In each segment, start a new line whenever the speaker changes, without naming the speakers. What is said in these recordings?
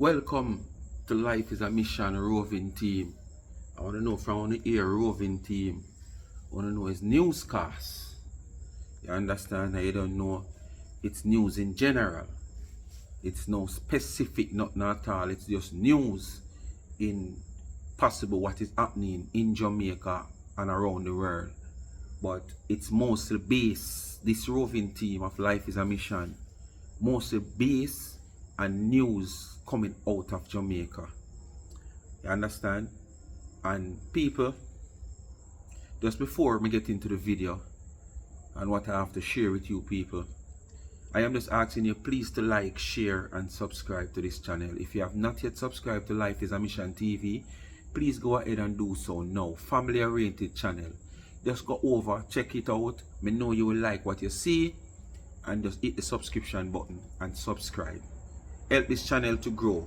Welcome to Life is a Mission roving team. I want to know from the air roving team. I want to know is newscast. You understand? You don't know it's news in general. It's no specific, nothing at all. It's just news in possible what is happening in Jamaica and around the world. But it's mostly based, this roving team of Life is a Mission, mostly based and news coming out of Jamaica. You understand? And people, just before me get into the video and what I have to share with you people, I am just asking you please to like, share and subscribe to this channel. If you have not yet subscribed to Life is a Mission TV, please go ahead and do so now. Family oriented channel. Just go over, check it out. Me know you will like what you see, and just hit the subscription button and subscribe. Help this channel to grow.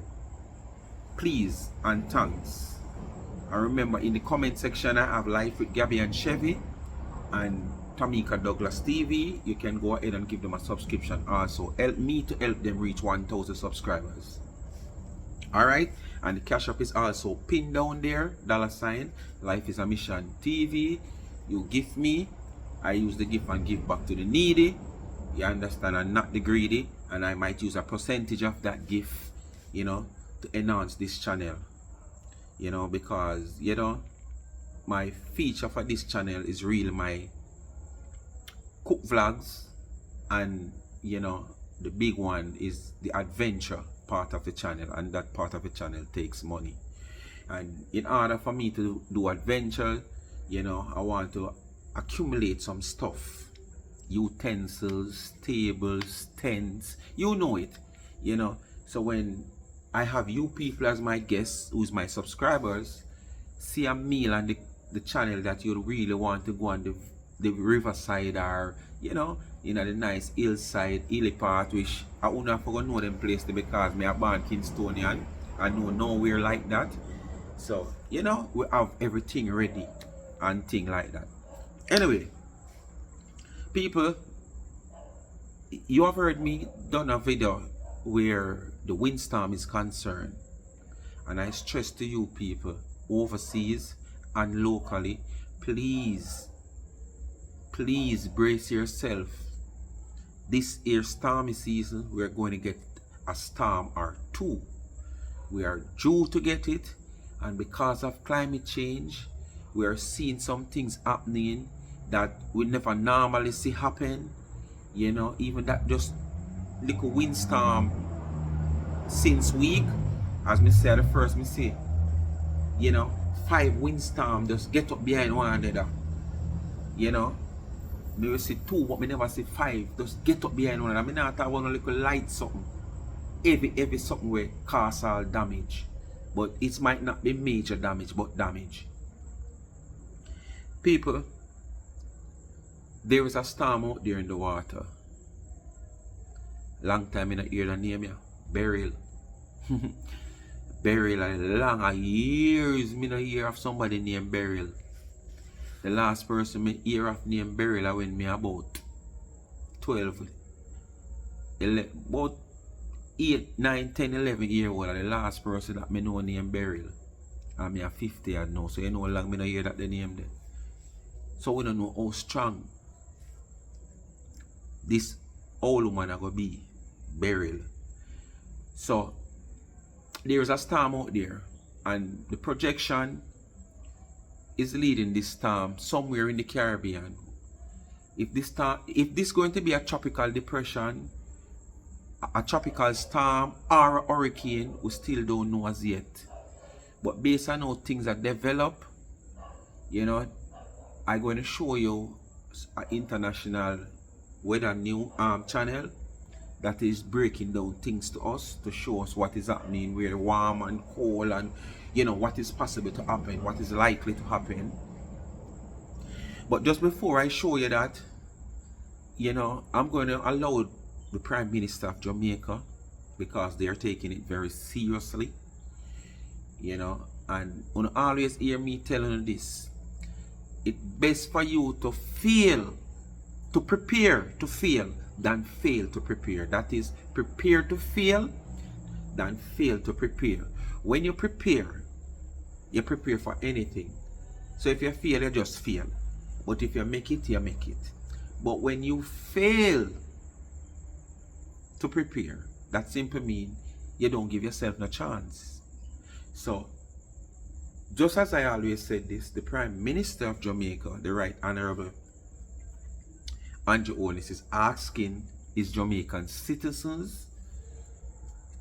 Please and thanks. And remember, in the comment section I have Life with Gabby and Chevy and Tamika Douglas TV. You can go ahead and give them a subscription also. Help me to help them reach 1,000 subscribers. Alright, and the cash app is also pinned down there, $, Life is a Mission TV. You give me, I use the gift and give back to the needy. You understand? And not the greedy. And I might use a percentage of that gift, you know, to enhance this channel. You know, because, you know, my feature for this channel is really my cook vlogs. And, you know, the big one is the adventure part of the channel. And that part of the channel takes money. And in order for me to do adventure, you know, I want to accumulate some stuff. Utensils, tables, tents, you know it, you know. So when I have you people as my guests, who's my subscribers, see a meal on the channel that you really want to go on the riverside, or you know the nice hillside, hilly part, which I wouldn't have forgot know them place because me a born Kingstonian. I know nowhere like that. So you know, we have everything ready and thing like that. Anyway, people, you have heard me done a video where the windstorm is concerned, and I stress to you people overseas and locally, please brace yourself. This year stormy season, we're going to get a storm or two. We are due to get it, and because of climate change, we are seeing some things happening that we never normally see happen. You know, even that just little windstorm since week, as me said the first, me say, you know, 5 windstorm just get up behind one another. You know, me will see 2, but me never see 5. Just get up behind one another. Me not talk about no little light something. Every something will cause all damage. But it might not be major damage, but damage. People, there is a storm out there in the water. Long time in the hear the name, yeah. Beryl. Beryl, a long years me no hear of somebody named Beryl. The last person me hear of named Beryl when me about 12, 11, about 8, 9, 10, 11 years old. The last person that me know named Beryl. And me a 50 years now, so you know how long me no hear that the name there. So we don't know how strong this old woman are gonna be, Beryl. So there's a storm out there, and the projection is leading this storm somewhere in the Caribbean. If this going to be a tropical depression, a tropical storm, or a hurricane, we still don't know as yet. But based on how things are developed, you know, I'm going to show you an international weather new channel that is breaking down things to us, to show us what is happening, where warm and cold, and you know what is possible to happen, what is likely to happen. But just before I show you that, you know, I'm going to allow the Prime Minister of Jamaica, because they are taking it very seriously, you know, and you always hear me telling you this. It's best for you to fail, to prepare to fail, than fail to prepare. That is, prepare to fail than fail to prepare. When you prepare for anything. So if you fail, you just fail. But if you make it, you make it. But when you fail to prepare, that simply means you don't give yourself no chance. So, just as I always said this, the Prime Minister of Jamaica, the Right Honorable Andrew Holness, is asking his Jamaican citizens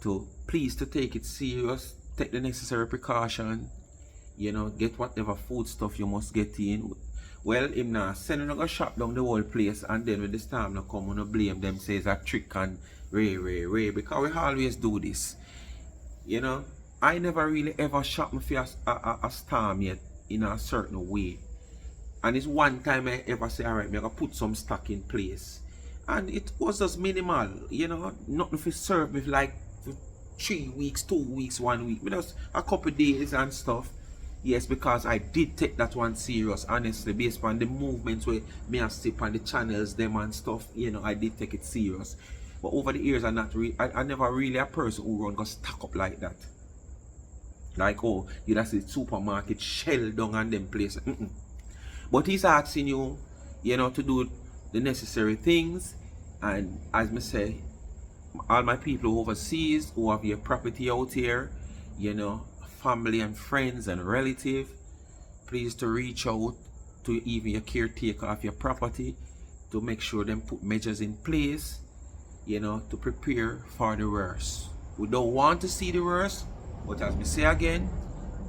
to please to take it serious, take the necessary precaution, you know, get whatever food stuff you must get in. Well, him now sending go shop down the whole place, and then when the storm now come, on blame them, say it's a trick and ray, because we always do this. You know, I never really ever shop me for a storm yet in a certain way. And it's one time I ever say, alright, I'm gonna put some stock in place. And it was just minimal, you know, nothing to serve me like for 3 weeks, 2 weeks, 1 week, but just a couple days and stuff. Yes, because I did take that one serious, honestly, based on the movements where me and sip on the channels, them and stuff, you know, I did take it serious. But over the years, I never really a person who run go stack up like that. Like, oh, you that's the supermarket shell down on them places. But he's asking you, you know, to do the necessary things. And as me say, all my people overseas who have your property out here, you know, family and friends and relative, please to reach out to even your caretaker of your property to make sure them put measures in place, you know, to prepare for the worst. We don't want to see the worst, but as we say again,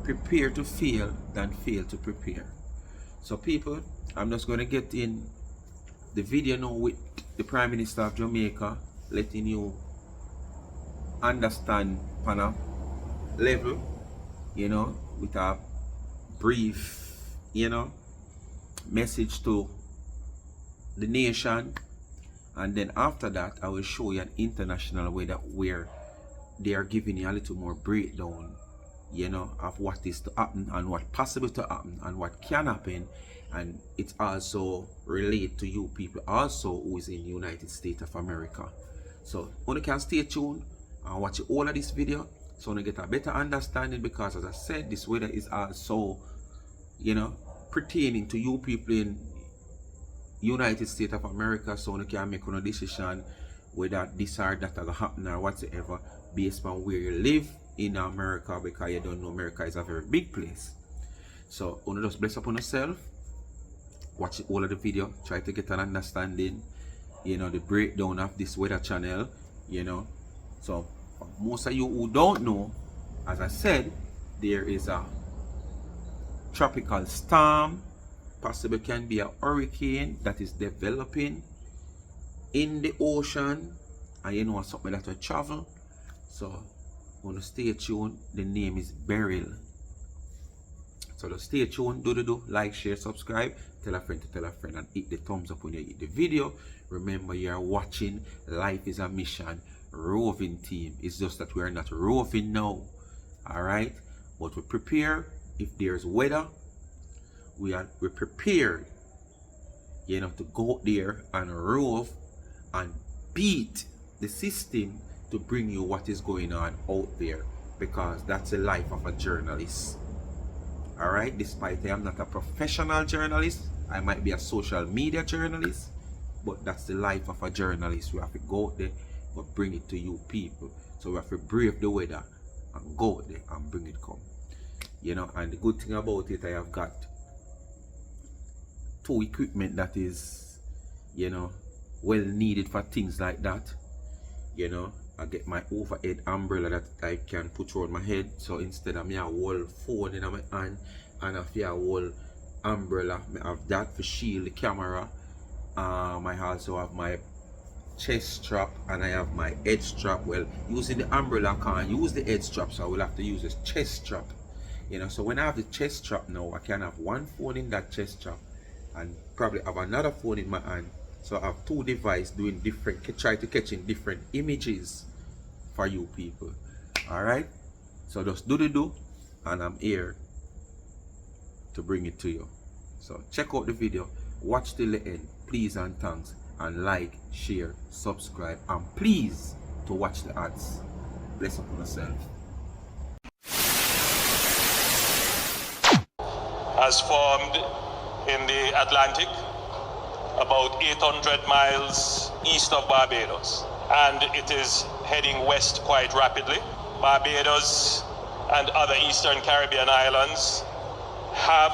prepare to fail than fail to prepare. So people, I'm just going to get in the video now with the Prime Minister of Jamaica, letting you understand on a level, you know, with a brief, you know, message to the nation. And then after that, I will show you an international way that where they are giving you a little more breakdown, you know, of what is to happen and what possible to happen and what can happen. And it's also relate to you people also who is in the United States of America. So you can stay tuned and watch all of this video so you get a better understanding, because as I said, this weather is also, you know, pertaining to you people in United States of America, so you can make a decision whether this or that will happen or whatsoever based on where you live in America, because you don't know America is a very big place. So you just bless upon yourself, watch all of the video, try to get an understanding, you know, the breakdown of this weather channel, you know. So for most of you who don't know, as I said, there is a tropical storm, possibly can be a hurricane that is developing in the ocean, and you know something that will travel. So want to stay tuned. The name is Beryl. So just stay tuned, do like, share, subscribe, tell a friend to tell a friend, and hit the thumbs up when you hit the video. Remember, you are watching Life is a Mission roving team. It's just that we are not roving now, all right, but we prepare if there's weather. We're prepared, you know, to go out there and rove and beat the system to bring you what is going on out there, because that's the life of a journalist. All right, despite I am not a professional journalist, I might be a social media journalist, but that's the life of a journalist. We have to go out there but bring it to you people. So we have to brave the weather and go out there and bring it come, you know. And the good thing about it, I have got 2 equipment that is, you know, well needed for things like that. You know, I get my overhead umbrella that I can put around my head, so instead of me a whole phone in my hand and I feel a whole umbrella, I have that to shield the camera. I also have my chest strap and I have my head strap. Well, using the umbrella I can't use the head strap, so I will have to use the chest strap, you know. So when I have the chest strap now, I can have one phone in that chest strap and probably have another phone in my hand. So I have 2 devices doing different, try to catch in different images for you people. Alright, so just do and I'm here to bring it to you. So check out the video, watch till the end, please and thanks, and like, share, subscribe, and please to watch the ads. Bless up on yourself.
Has formed in the Atlantic about 800 miles east of Barbados, and it is heading west quite rapidly. Barbados and other Eastern Caribbean islands have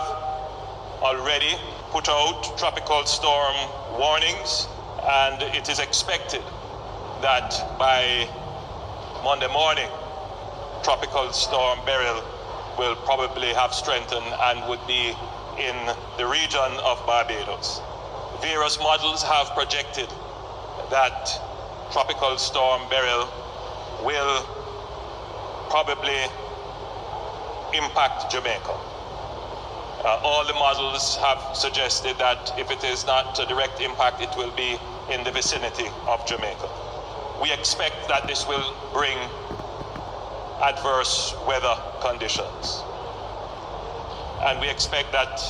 already put out tropical storm warnings, and it is expected that by Monday morning, tropical storm Beryl will probably have strengthened and would be in the region of Barbados. Various models have projected that tropical storm Beryl will probably impact Jamaica. All the models have suggested that if it is not a direct impact, it will be in the vicinity of Jamaica. We expect that this will bring adverse weather conditions. And we expect that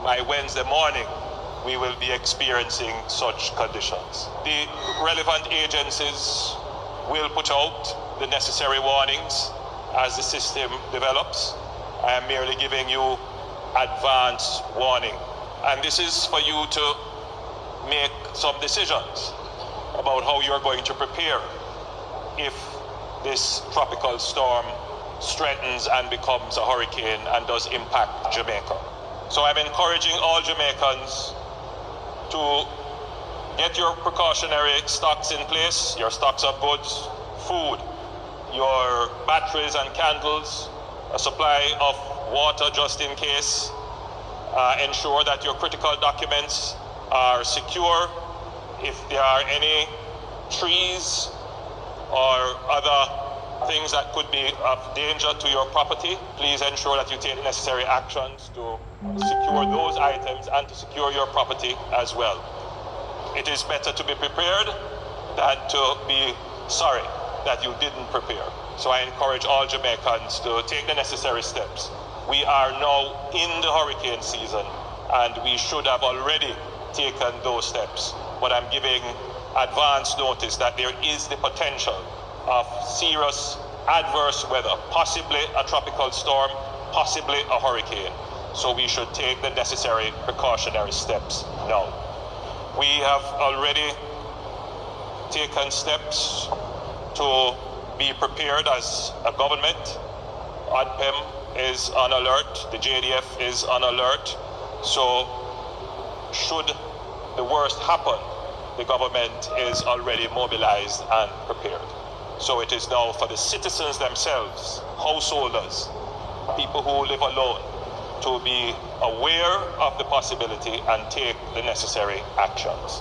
by Wednesday morning, we will be experiencing such conditions. The relevant agencies will put out the necessary warnings as the system develops. I am merely giving you advance warning. And this is for you to make some decisions about how you're going to prepare if this tropical storm strengthens and becomes a hurricane and does impact Jamaica. So I'm encouraging all Jamaicans to get your precautionary stocks in place, your stocks of goods, food, your batteries and candles, a supply of water just in case. Ensure that your critical documents are secure. If there are any trees or other things that could be of danger to your property, please ensure that you take the necessary actions to secure those items and to secure your property as well. It is better to be prepared than to be sorry that you didn't prepare. So I encourage all Jamaicans to take the necessary steps. We are now in the hurricane season and we should have already taken those steps. But I'm giving advance notice that there is the potential of serious adverse weather, possibly a tropical storm, possibly a hurricane. So we should take the necessary precautionary steps now. We have already taken steps to be prepared as a government. ODPEM is on alert, the JDF is on alert. So should the worst happen, the government is already mobilized and prepared. So it is now for the citizens themselves, householders, people who live alone, to be aware of the possibility and take the necessary actions.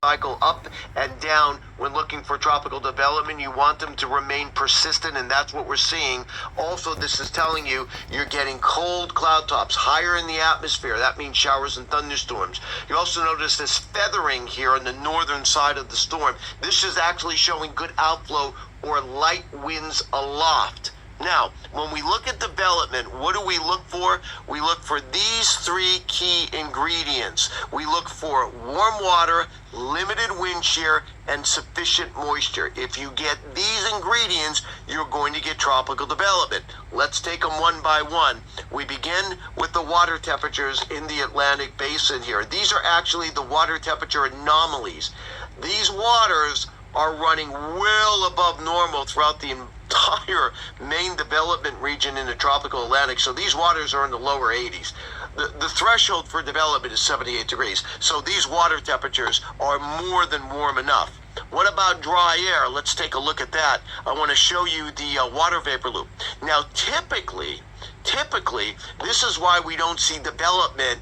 Cycle up and down when looking for tropical development. You want them to remain persistent, and that's what we're seeing. Also, this is telling you you're getting cold cloud tops higher in the atmosphere. That means showers and thunderstorms. You also notice this feathering here on the northern side of the storm. This is actually showing good outflow or light winds aloft. Now, when we look at development, what do we look for? We look for these three key ingredients. We look for warm water, limited wind shear, and sufficient moisture. If you get these ingredients, you're going to get tropical development. Let's take them one by one. We begin with the water temperatures in the Atlantic basin here. These are actually the water temperature anomalies. These waters are running well above normal throughout the entire main development region in the tropical Atlantic. So these waters are in the lower 80s. The threshold for development is 78 degrees. So these water temperatures are more than warm enough. What about dry air? Let's take a look at that. I want to show you the water vapor loop. Now, typically, this is why we don't see development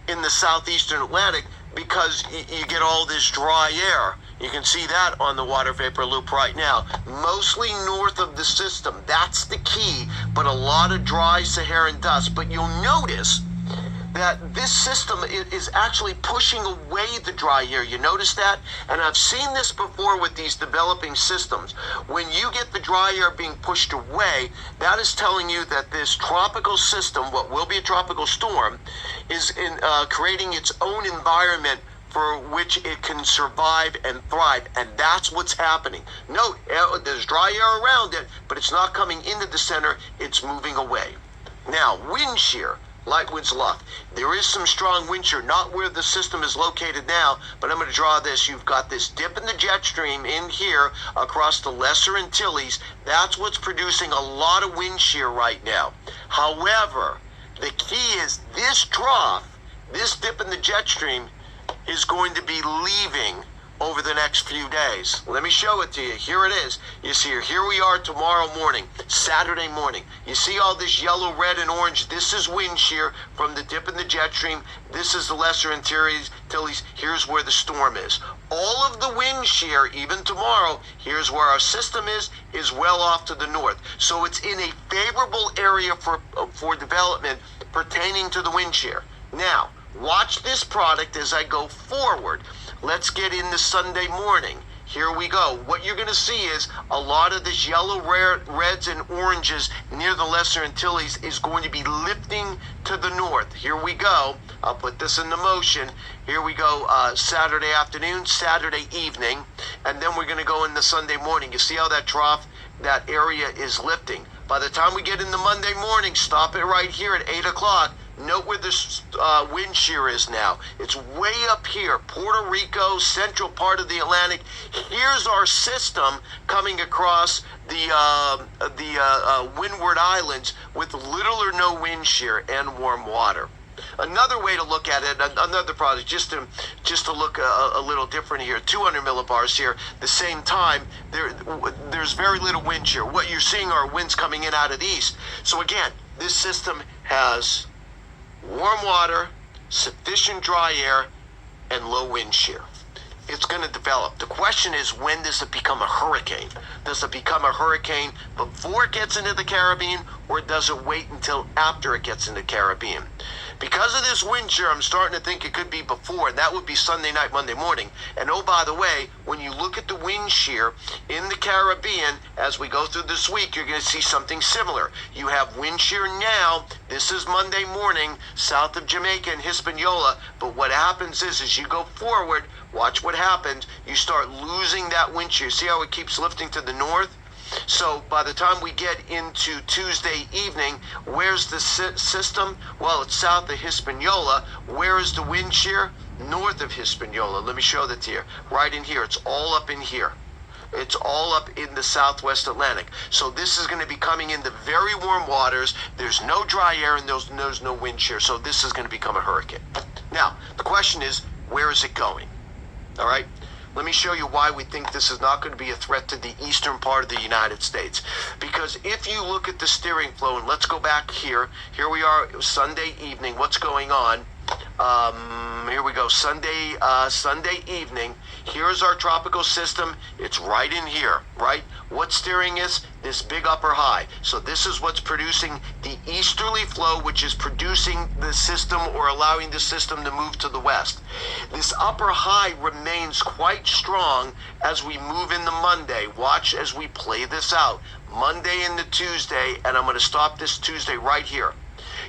in the southeastern Atlantic, because you get all this dry air. You can see that on the water vapor loop right now. Mostly north of the system. That's the key, but a lot of dry Saharan dust. But you'll notice that this system is actually pushing away the dry air. You notice that? And I've seen this before with these developing systems. When you get the dry air being pushed away, that is telling you that this tropical system, what will be a tropical storm, is creating its own environment for which it can survive and thrive. And that's what's happening. Note, there's dry air around it, but it's not coming into the center. It's moving away. Now, wind shear. Light winds aloft. There is some strong wind shear, not where the system is located now, but I'm going to draw this. You've got this dip in the jet stream in here across the Lesser Antilles. That's what's producing a lot of wind shear right now. However, the key is this trough, this dip in the jet stream, is going to be leaving over the next few days. Let me show it to you. Here it is. You see, here we are tomorrow morning, Saturday morning. You see all this yellow, red, and orange? This is wind shear from the dip in the jet stream. This is the Lesser Antilles. Here's where the storm is. All of the wind shear, even tomorrow, here's where our system is well off to the north. So it's in a favorable area for development pertaining to the wind shear. Now, watch this product as I go forward. Let's get into Sunday morning. Here we go. What you're going to see is a lot of this yellow, reds, and oranges near the Lesser Antilles is going to be lifting to the north. Here we go. I'll put this into motion. Here we go. Saturday afternoon, Saturday evening, and then we're going to go into Sunday morning. You see how that trough, that area is lifting. By the time we get into Monday morning, stop it right here at 8 o'clock. Note where this wind shear is now. It's way up here, Puerto Rico, central part of the Atlantic. Here's our system coming across the Windward Islands with little or no wind shear and warm water. Another way to look at it, another product, just to look a little different here, 200 millibars here, the same time, there's very little wind shear. What you're seeing are winds coming in out of the east. So again, this system has warm water, sufficient dry air, and low wind shear. It's going to develop. The question is, when does it become a hurricane? Does it become a hurricane before it gets into the Caribbean, or does it wait until after it gets into the Caribbean? Because of this wind shear, I'm starting to think it could be before, and that would be Sunday night, Monday morning. And oh, by the way, when you look at the wind shear in the Caribbean, as we go through this week, you're going to see something similar. You have wind shear now. This is Monday morning, south of Jamaica and Hispaniola. But what happens is, as you go forward, watch what happens. You start losing that wind shear. See how it keeps lifting to the north? So by the time we get into Tuesday evening, where's the system? Well, it's south of Hispaniola. Where is the wind shear? North of Hispaniola. Let me show that to you. Right in here. It's all up in here. It's all up in the southwest Atlantic. So this is going to be coming into very warm waters. There's no dry air and there's no wind shear. So this is going to become a hurricane. Now, the question is, where is it going? All right. Let me show you why we think this is not going to be a threat to the eastern part of the United States. Because if you look at the steering flow, and let's go back here. Here we are, Sunday evening. What's going on? Here we go, Sunday evening. Here's our tropical system. It's right in here, right? What steering is? This big upper high. So this is what's producing the easterly flow, which is producing the system or allowing the system to move to the west. This upper high remains quite strong as we move into Monday. Watch as we play this out. Monday into Tuesday, and I'm going to stop this Tuesday right here.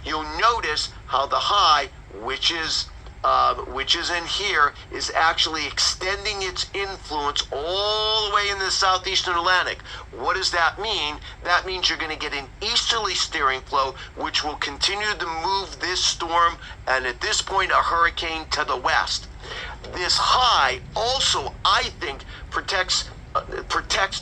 You'll notice how the high, which is in here, is actually extending its influence all the way into the southeastern Atlantic. What does that mean? That means you're going to get an easterly steering flow, which will continue to move this storm, and at this point, a hurricane to the west. This high also, I think, protects.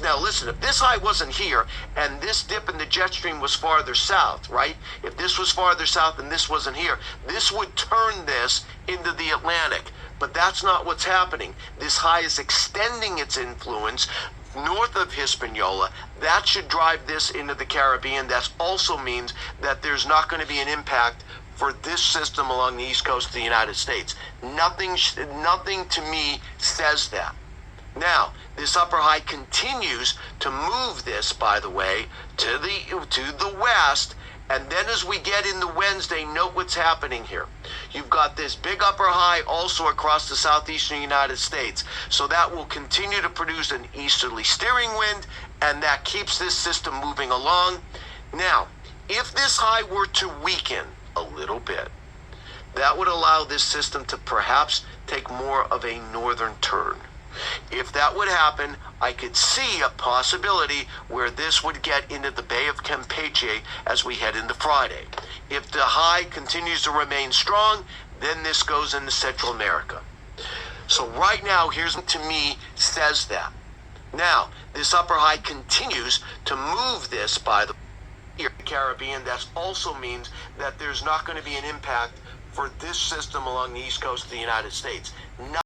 Now listen, if this high wasn't here and this dip in the jet stream was farther south, right? If this was farther south and this wasn't here, this would turn this into the Atlantic. But that's not what's happening. This high is extending its influence north of Hispaniola. That should drive this into the Caribbean. That also means that there's not going to be an impact for this system along the east coast of the United States. Nothing to me says that. Now, this upper high continues to move this, by the way, to the west. And then as we get into Wednesday, note what's happening here. You've got this big upper high also across the southeastern United States. So that will continue to produce an easterly steering wind, and that keeps this system moving along. Now, if this high were to weaken a little bit, That would allow this system to perhaps take more of a northern turn. If that would happen, I could see a possibility where this would get into the Bay of Campeche as we head into Friday. If the high continues to remain strong, then this goes into Central America. So right now, here's what to me says that. Now, this upper high continues to move this by the Caribbean. That also means that there's not going to be an impact for this system along the east coast of the United States.